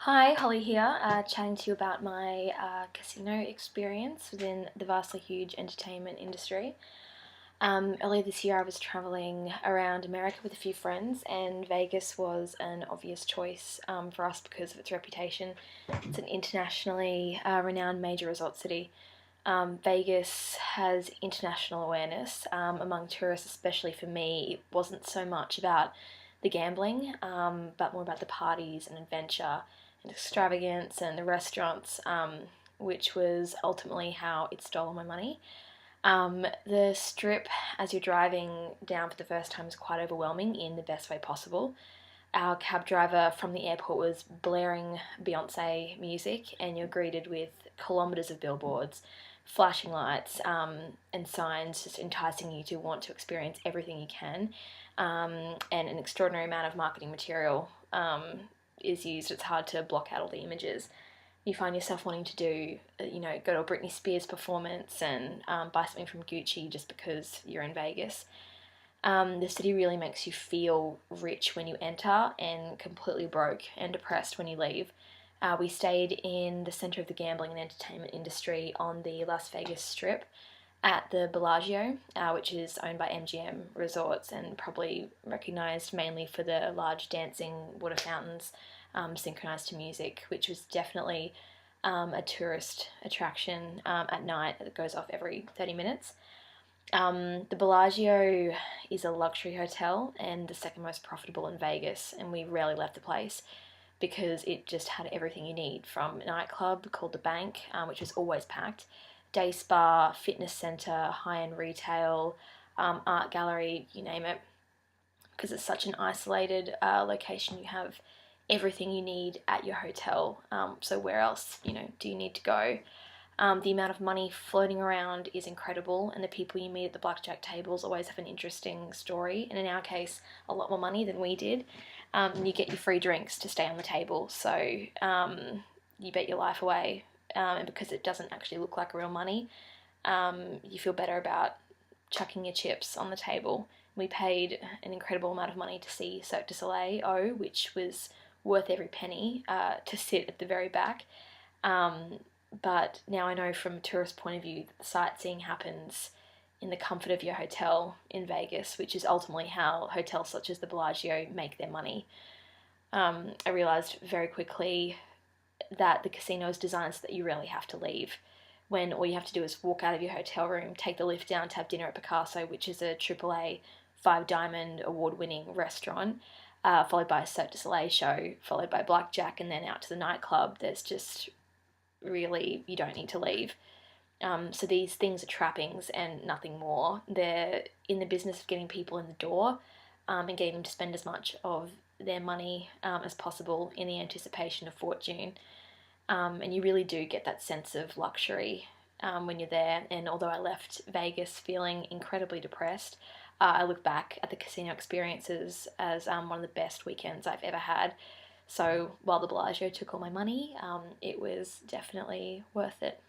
Hi, Holly here, chatting to you about my casino experience within the vastly huge entertainment industry. Earlier this year, I was traveling around America with a few friends, and Vegas was an obvious choice for us because of its reputation. It's an internationally renowned major resort city. Vegas has international awareness among tourists, especially for me. It wasn't so much about the gambling, but more about the parties and adventure and extravagance and the restaurants, which was ultimately how it stole all my money. The strip, as you're driving down for the first time, is quite overwhelming in the best way possible. Our cab driver from the airport was blaring Beyonce music, and you're greeted with kilometres of billboards, flashing lights, and signs just enticing you to want to experience everything you can. And an extraordinary amount of marketing material is used. It's hard to block out all the images. You find yourself wanting to do, go to a Britney Spears performance and buy something from Gucci just because you're in Vegas. The city really makes you feel rich when you enter and completely broke and depressed when you leave. We stayed in the center of the gambling and entertainment industry on the Las Vegas Strip at the Bellagio, which is owned by MGM Resorts and probably recognized mainly for the large dancing water fountains synchronized to music, which was definitely a tourist attraction at night that goes off every 30 minutes. The Bellagio is a luxury hotel and the second most profitable in Vegas, and we rarely left the place because it just had everything you need, from a nightclub called The Bank, which was always packed, day spa, fitness center, high-end retail, art gallery, you name it. Because it's such an isolated location, you have everything you need at your hotel. So where else, do you need to go? The amount of money floating around is incredible, and the people you meet at the blackjack tables always have an interesting story, and in our case, a lot more money than we did. And you get your free drinks to stay on the table, so you bet your life away. And because it doesn't actually look like real money, you feel better about chucking your chips on the table. We paid an incredible amount of money to see Cirque du Soleil, which was worth every penny to sit at the very back. But now I know from a tourist point of view that the sightseeing happens in the comfort of your hotel in Vegas, which is ultimately how hotels such as the Bellagio make their money. I realised very quickly that the casino is designed so that you rarely have to leave, when all you have to do is walk out of your hotel room, take the lift down to have dinner at Picasso, which is a AAA 5-diamond award-winning restaurant, followed by a Cirque du Soleil show, followed by blackjack, and then out to the nightclub. There's just really, you don't need to leave. So these things are trappings and nothing more. They're in the business of getting people in the door and getting them to spend as much of their money as possible in the anticipation of fortune. And you really do get that sense of luxury when you're there. And although I left Vegas feeling incredibly depressed, I look back at the casino experiences as one of the best weekends I've ever had. So while the Bellagio took all my money, it was definitely worth it.